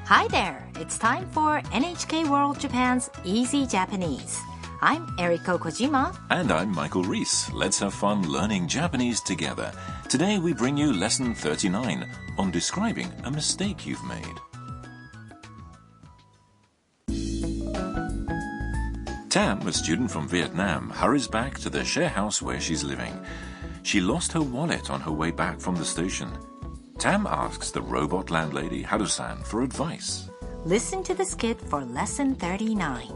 Hi there! It's time for NHK World Japan's Easy Japanese. I'm Eriko Kojima. And I'm Michael Reese. Let's have fun learning Japanese together. Today we bring you lesson 39 on describing a mistake you've made. Tam, a student from Vietnam, hurries back to the share house where she's living. She lost her wallet on her way back from the station. Tam asks the robot landlady, Haru-san, for advice. Listen to the skit for lesson 39.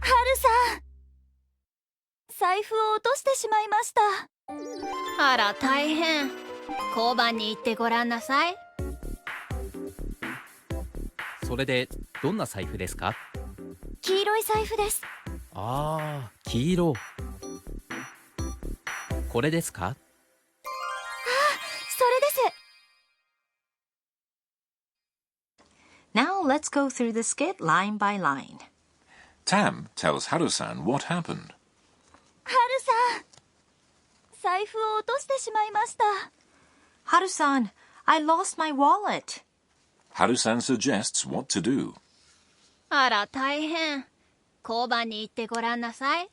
Haru-san! 財布を落としてしまいました。あら大変。交番に行ってごらんなさい。それでどんな財布ですか？黄色い財布です。ああ、黄色。これですか？それです。Now let's go through the skit line by line. Tam tells Haru-san what happened. ハルさん、財布を落としてしまいました。Haru-san, I lost my wallet. Haru-san suggests what to do. あら大変。交番に行ってごらんなさい。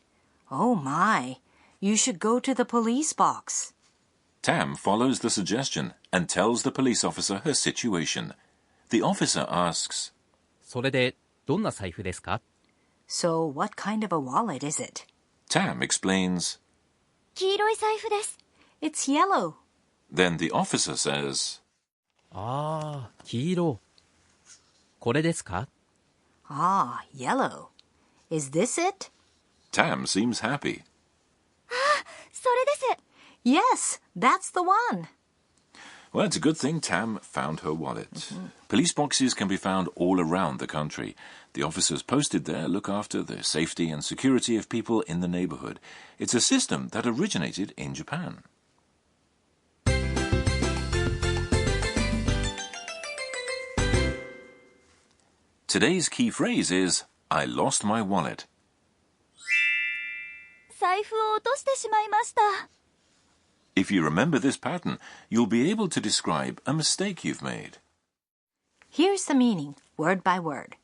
Oh my, you should go to the police box. Tam follows the suggestion and tells the police officer her situation. The officer asks, それでどんな財布ですか？ So what kind of a wallet is it? Tam explains, 黄色い財布です。It's yellow. then the officer says, ああ、黄色。これですか？ Ah, yellow. Is this it? Tam seems happy. それです。Yes, that's the one. Well, it's a good thing Tam found her wallet. Police boxes can be found all around the country. The officers posted there look after the safety and security of people in the neighborhood. It's a system that originated in Japan. Today's key phrase is, I lost my wallet. 財布を落としてしまいました。If you remember this pattern, you'll be able to describe a mistake you've made. Here's the meaning, word by word.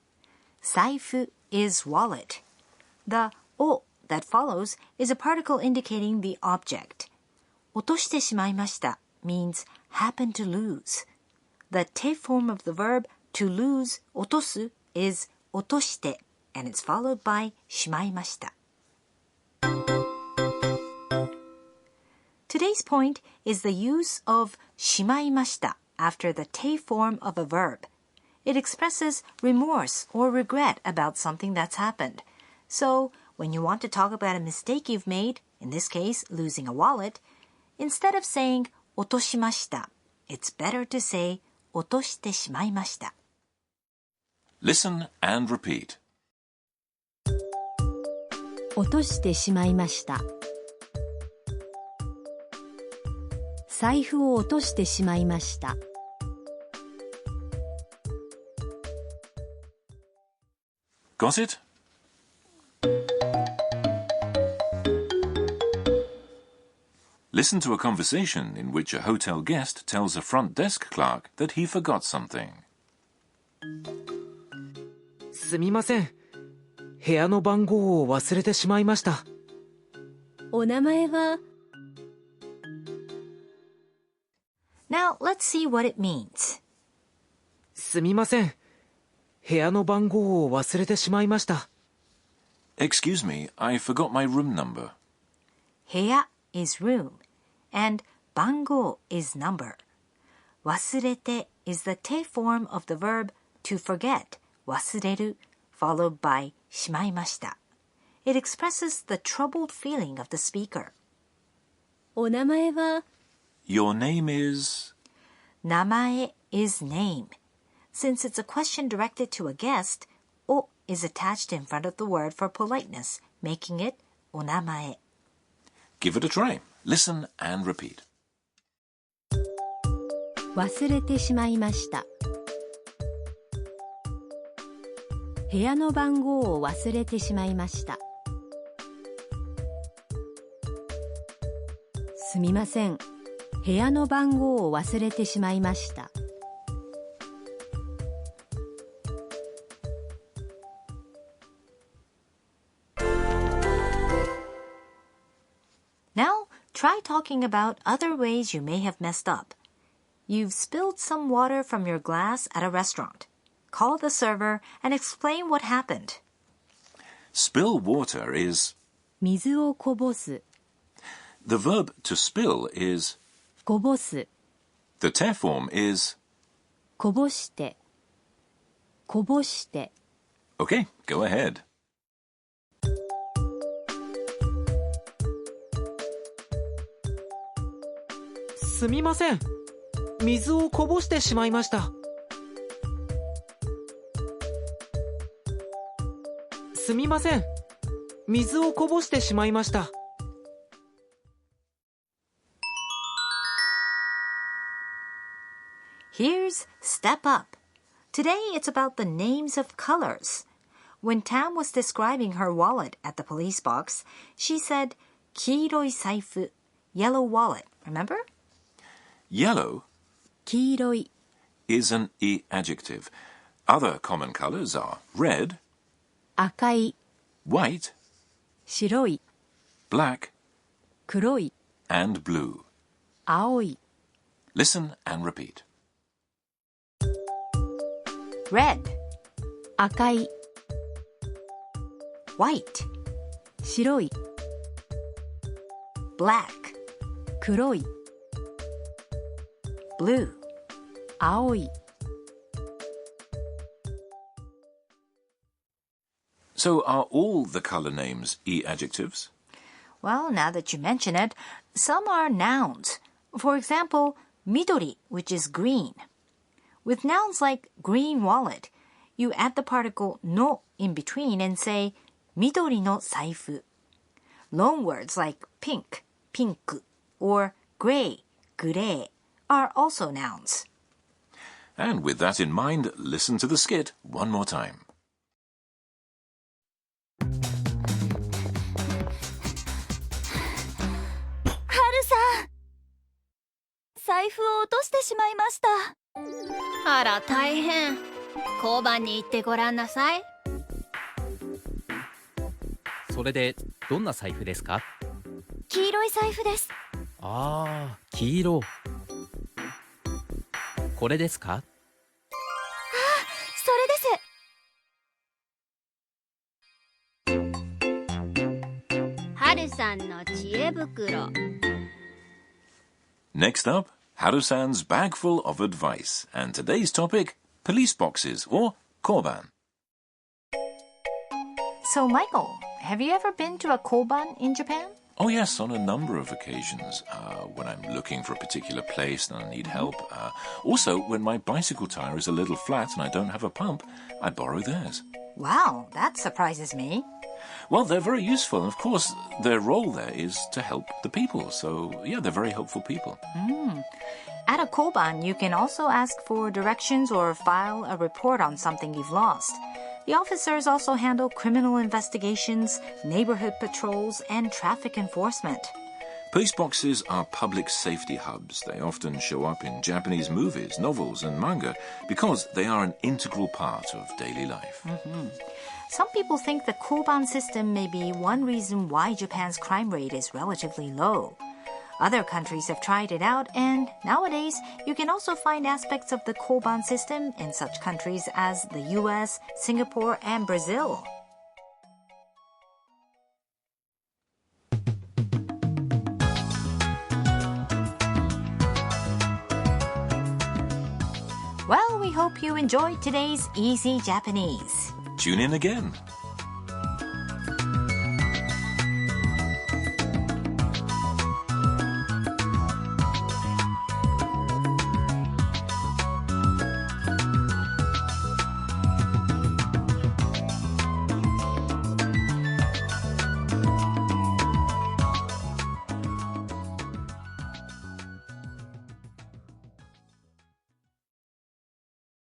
財布 is wallet. The お that follows is a particle indicating the object. 落としてしまいました means happen to lose. The te form of the verb to lose, 落とす, is 落として and it's followed by しまいました. Today's point is the use of しまいました after the te form of a verb. It expresses remorse or regret about something that's happened. So, when you want to talk about a mistake you've made, in this case, losing a wallet, instead of saying 落としました, it's better to say 落としてしまいました. Listen and repeat. 落としてしまいました。財布を落としてしまいました。Got it? Listen to a conversation in which a hotel guest tells a front desk clerk that he forgot something. すみません。部屋の番号を忘れてしまいました。お名前は？ Now, let's see what it means. すみません。部屋の番号を忘れてしまいました。Excuse me, I forgot my room number. 部屋 is room, and 番号 is number. 忘れて is the te form of the verb to forget, 忘れる, followed by しまいました. It expresses the troubled feeling of the speaker. お名前は？ Your name is... 名前 is name. Since it's a question directed to a guest, お is attached in front of the word for politeness, making it お名前. Give it a try. Listen and repeat. 忘れてしまいました。部屋の番号を忘れてしまいました。すみません。部屋の番号を忘れてしまいました。Now, try talking about other ways you may have messed up. You've spilled some water from your glass at a restaurant. Call the server and explain what happened. Spill water is... 水をこぼす、 The verb to spill is... こぼす、 The te form is... こぼして、こぼして。Okay, go ahead. すみません。水をこぼしてしまいました。すみません。水をこぼしてしまいました。Here's Step Up. Today it's about the names of colors. When Tam was describing her wallet at the police box, she said, 黄色い財布, yellow wallet. Remember? Yellow 黄色い、 is an E adjective. Other common colors are red, 赤い、 white, 白い、 black, 黒い、 and blue. 青い。 Listen and repeat. Red, 赤い、 white, 白い、 black, 黒い、 blue. 青い。 So are all the color names E adjectives? Well, now that you mention it, some are nouns. For example, midori, which is green. With nouns like green wallet, you add the particle no in between and say midori no zaifu. Loan words like pink, pinku, or gray, gray, are also nouns. And with that in mind, listen to the skit one more time. はるさん、財布を落としてしまいました。あら大変。交番に行ってごらんなさい。それでどんな財布ですか？黄色い財布です。ああ、黄色。これですか？それです。はるさんの知恵袋。 Next up, Haru-san's bag full of advice. And today's topic, police boxes or koban. So, Michael, have you ever been to a koban in Japan? Oh yes, on a number of occasions. When I'm looking for a particular place and I need help. Also, when my bicycle tire is a little flat and I don't have a pump, I borrow theirs. Wow, that surprises me. Well, they're very useful, and of course, their role there is to help the people. So, yeah, they're very helpful people. At a koban, you can also ask for directions or file a report on something you've lost. The officers also handle criminal investigations, neighborhood patrols, and traffic enforcement. Police boxes are public safety hubs. They often show up in Japanese movies, novels, and manga because they are an integral part of daily life. Some people think the koban system may be one reason why Japan's crime rate is relatively low. Other countries have tried it out, and nowadays you can also find aspects of the koban system in such countries as the US, Singapore, and Brazil. Well, we hope you enjoyed today's Easy Japanese. Tune in again.